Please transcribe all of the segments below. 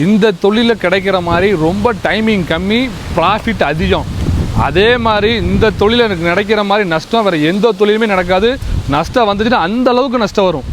இந்த தொழிலில் கிடைக்கிற மாதிரி ரொம்ப டைமிங் கம்மி, ப்ராஃபிட் அதிகம். அதே மாதிரி இந்த தொழில் எனக்கு நடக்கிற மாதிரி நஷ்டம் வேறு எந்த தொழிலுமே நடக்காது. நஷ்டம் வந்துச்சுன்னா அந்த அளவுக்கு நஷ்டம் வரும்.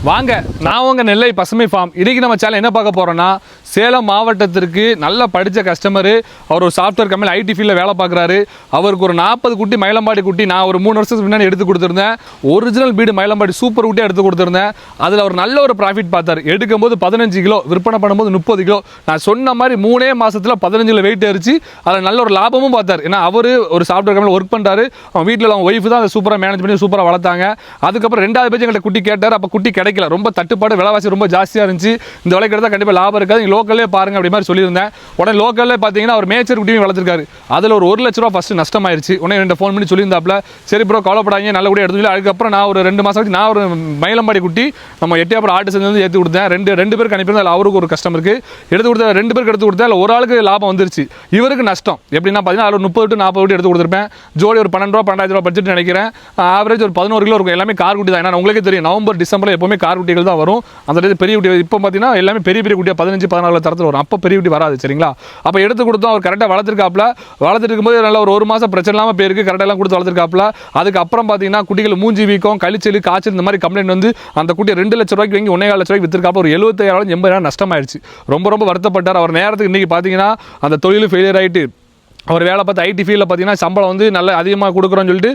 வாங்க, நான் உங்கள் நெல்லை பசுமை ஃபார்ம். இன்றைக்கி நம்ம சேனல் என்ன பார்க்க போகிறோன்னா, சேலம் மாவட்டத்திற்கு நல்லா படித்த கஸ்டமரு, அவர் ஒரு சாஃப்ட்வேர் கம்பெனி ஐடி ஃபீல்டில் வேலை பார்க்குறாரு. அவருக்கு ஒரு 40 குட்டி மயிலம்பாடி குட்டி நான் ஒரு 3 வருஷத்துக்கு முன்னாடி எடுத்து கொடுத்துருந்தேன். ஒரிஜினல் பீடு மயிலம்பாடி சூப்பர் குட்டியாக எடுத்து கொடுத்துருந்தேன். அதில் அவர் நல்ல ஒரு ப்ராஃபிட் பார்த்தார். எடுக்கும்போது 15 கிலோ, விற்பனை பண்ணும்போது 30 கிலோ. நான் சொன்ன மாதிரி 3 மாதத்தில் 15 கிலோ வெயிட் ஏறிச்சு. அதில் நல்ல ஒரு லாபமும் பார்த்தார். ஏன்னா அவர் ஒரு சாஃப்ட்வேர் கம்பெனியில் ஒர்க் பண்ணுறாரு. அவன் வீட்டில் அவங்க ஒய்ஃப் தான் அதை சூப்பராக மேனேஜ் பண்ணி சூப்பராக வளர்த்தாங்க. அதுக்கப்புறம் 2வது பேச்சு எங்கள்கிட்ட குட்டி கேட்டார். அப்போ குட்டி கிடைக்கல, ரொம்ப தட்டுப்பாடு, விலைவாசி ரொம்ப ஜாஸ்தியாக இருந்துச்சு. இந்த விலைக்கு எடுத்தால் கண்டிப்பாக லாபம் இருக்காது, நீங்கள் லோக்கல்லே பாருங்க அப்படி மாதிரி சொல்லியிருந்தேன். உடனே லோக்கல்லே பார்த்தீங்கன்னா அவர் மேச்சர் குட்டியும் வளர்த்துருக்காரு. அதில் ஒரு 1 லட்ச ரூபா ஃபஸ்ட்டு நஷ்டமாயிருச்சு. உடனே 2 ஃபோன் பண்ணி சொல்லியிருந்தாப்புல, சரி ப்ரோ கவலைப்படாங்க, நல்ல கூட எடுத்து. அதுக்கப்புறம் நான் ஒரு 2 மாதம் நான் ஒரு மயிலம்பாடி குட்டி நம்ம எட்டியாபுரம் ஆட்டு சேர்ந்து ஏற்றி கொடுத்தேன். ரெண்டு பேருக்கு அனுப்பியிருந்தேன். அதில் அவருக்கு ஒரு கஸ்டமருக்கு எடுத்து கொடுத்தேன். 2 பேருக்கு எடுத்து கொடுத்தேன். அதில் ஒரு ஆளுக்கு லாபம் வந்துருச்சு, இவருக்கு நஷ்டம். எப்படின்னா பார்த்தீங்கன்னா அதில் 30 to 40 குட்டி எடுத்து கொடுத்துருப்பேன். ஜோடி ஒரு 12 ரூபா 12,000 ரூபா பட்ஜெட் நினைக்கிறேன். ஆவரேஜ் ஒரு 11 கிலோ இருக்கும். எல்லாமே கார் குட்டி தான். ஏன்னா உங்களுக்கே தெரியும், நவம்பர் டிசம்பரில் எப்போவுமே கார் குட்டிகள் தான் வரும். அந்த பெரிய குட்டி இப்போ பார்த்தீங்கன்னா எல்லாமே பெரிய குட்டியாக 15-14 தரத்தில் வரும். அப்போ பெரிய குட்டி வராது, சரிங்களா? அப்போ எடுத்து கொடுத்தோம். அவர் கரெக்டாக வளர்த்துருக்காப்புல. வளர்த்துட்டு இருக்கும்போது நல்ல ஒரு 1 மாதம் பிரச்சனை இல்லாமல் பேருக்கு கரெக்டாக எல்லாம் கொடுத்து வளர்த்துருக்காப்புல. அதுக்கப்புறம் பார்த்தீங்கன்னா குட்டிகள் மூஞ்சி வீக்கம், கழிச்சல், காய்ச்சல் இந்த மாதிரி கம்ப்ளைண்ட் வந்து அந்த குட்டியை 2 லட்ச ரூபாய்க்கு வாங்கி 1,4 லட்ச ரூபாய்க்கு விற்றுருக்காப்புல. ஒரு 75,000-80,000 நஷ்டமாயிடுச்சு. ரொம்ப வருத்தப்பட்டார். அவர் நேரத்துக்கு இன்றைக்கி பார்த்தீங்கன்னா அந்த தொழில் ஃபெயிலியர் ஆகிட்டு அவர் வேலை பார்த்து ஐடி ஃபீல்டில் பார்த்தீங்கன்னா சம்பளம் வந்து நல்லா அதிகமாக கொடுக்குறோன்னு சொல்லிட்டு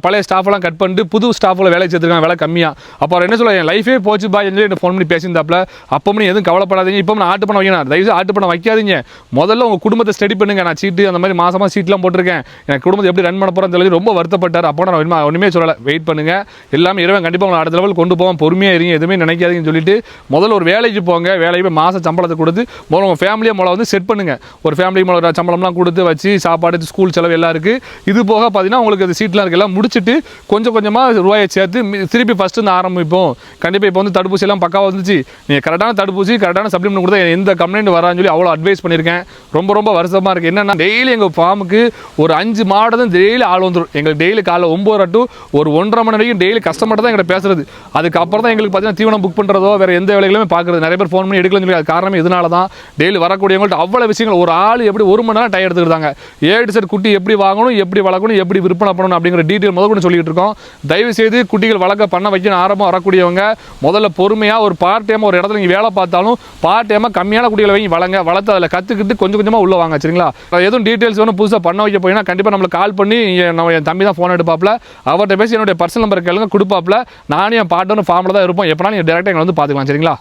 பழைய ஸ்டாஃபெல்லாம் கட் பண்ணிட்டு புது ஸ்டாஃபில் வேலை சேர்த்துருக்காங்க, வேலை கம்மியாக. அப்போ அவர் என்ன சொல்ல, என் லைஃபே போச்சு பா என்று ஃபோன் பண்ணி பேசியிருந்தாப்புல. அப்போ நீ எதுவும் கவலைப்படாதீங்க, இப்போ நான் ஆட்டு பண்ண வைக்கணும், தயவுசெய்து ஆட்டு பண்ண வைக்காதீங்க, முதல்ல உங்கள் குடும்பத்தை ஸ்டடி பண்ணுங்க. நான் சீட்டு அந்த மாதிரி மாதமாக சீட்லாம் போட்டிருக்கேன், எனக்கு குடும்பத்தை எப்படி ரன் பண்ண போகிறேன்னு சொல்லி ரொம்ப வருத்தப்பட்டார். அப்போ நான் ஒன்றுமே சொல்லலை, வெயிட் பண்ணுங்கள், எல்லாமே இறைவன் கண்டிப்பாக உங்களை அடுத்த லெவல் கொண்டு போவோம், பொறுமையாக இருங்க, எதுவுமே நினைக்காதீங்கன்னு சொல்லிட்டு முதல்ல ஒரு வேலைக்கு போங்க. வேலைக்கு போய் மாதம் சம்பளத்தை கொடுத்து முதல்ல உங்கள் ஃபேமிலியை முதல்ல வந்து செட் பண்ணுங்கள். ஒரு ஃபேமிலி முதல்ல சம்பளம்லாம் கொடுத்து வச்சு சாப்பாடு ஸ்கூல் செலவு எல்லாம் இருக்குது. இது போக பார்த்தீங்கன்னா உங்களுக்கு அது சீட்லாம் இருக்குது. எல்லாம் முடிச்சுட்டு கொஞ்சம் கொஞ்சமாக ரூபாயை சேர்த்து திருப்பி ஃபஸ்ட்டு வந்து ஆரம்பிப்போம். கண்டிப்பாக இப்போ வந்து தடுப்பூசி எல்லாம் பக்காவாக வந்துச்சு. நீங்கள் கரெக்டான தடுப்பூசி கரெக்டான சப்ளிமெண்ட் கொடுத்தா எந்த கம்ப்ளைண்ட் வரான்னு சொல்லி அவ்வளோ அட்வைஸ் பண்ணியிருக்கேன். ரொம்ப வருஷமாக இருக்குது. என்னென்னா டெய்லி எங்கள் ஃபார்முக்கு ஒரு 5 மாடு தான் டெய்லி ஆள் வந்துடும். எங்களுக்கு டெய்லி காலைல 9 to ஒரு 1:30 மணி வரைக்கும் டெய்லி கஸ்டமர் தான் எங்களை பேசுறது. அதுக்கப்புறம் தான் எங்களுக்கு பார்த்தீங்கன்னா தீவனம் புக் பண்ணுறதோ வேறு எந்த வேலைகளுமே பார்க்குறது. நிறைய பேர் ஃபோன் பண்ணி எடுக்கலன்னு சொல்லி அது காரணம் இதனால தான். டெய்லி வரக்கூடியவங்கள்ட்ட அவ்வளோ விஷயங்கள், ஒரு ஆள் எப்படி 1 மணி நேரம் டைம் எடுத்துக்கிட்டாங்க. குட்டி எப்படி வாங்கணும், எப்படி வளர்க்கணும், எப்படி விற்பனை பண்ணணும் அப்படிங்கிற டீட்டெயில் முதல்ல சொல்லிட்டு இருக்கோம். தயவு செய்து குட்டிகள் வளர்க்க பண்ண வைக்கணும் ஆரம்பம் வரக்கூடியவங்க முதல்ல பொறுமையாக ஒரு பார்ட் டைமாக ஒரு இடத்துல நீங்கள் வேலை பார்த்தாலும் பார்ட் டைமாக கம்மியான குட்டிகளை வாங்கி வளர்த்து அதில் கற்றுக்கிட்டு கொஞ்சம் கொஞ்சமாக உள்ள வாங்க, சரிங்களா? எதுவும் டீட்டெயில்ஸ் வேணும் புதுசாக பண்ண வைக்க போயின்னா கண்டிப்பாக நம்மளுக்கு கால் பண்ணி நம்ம என் தம்பி தான் ஃபோன் எடுப்பாப்பில், அவர்கிட்ட பேசி என்னுடைய பர்சனல் நம்பர் கேளுங்க கொடுப்பாப்பில். நானும் என் பார்ட்னர் ஃபார்மில் தான் இருப்போம். எப்போனா நீங்கள் டேரெக்டாக எங்களை வந்து பார்த்துக்கலாம், சரிங்களா?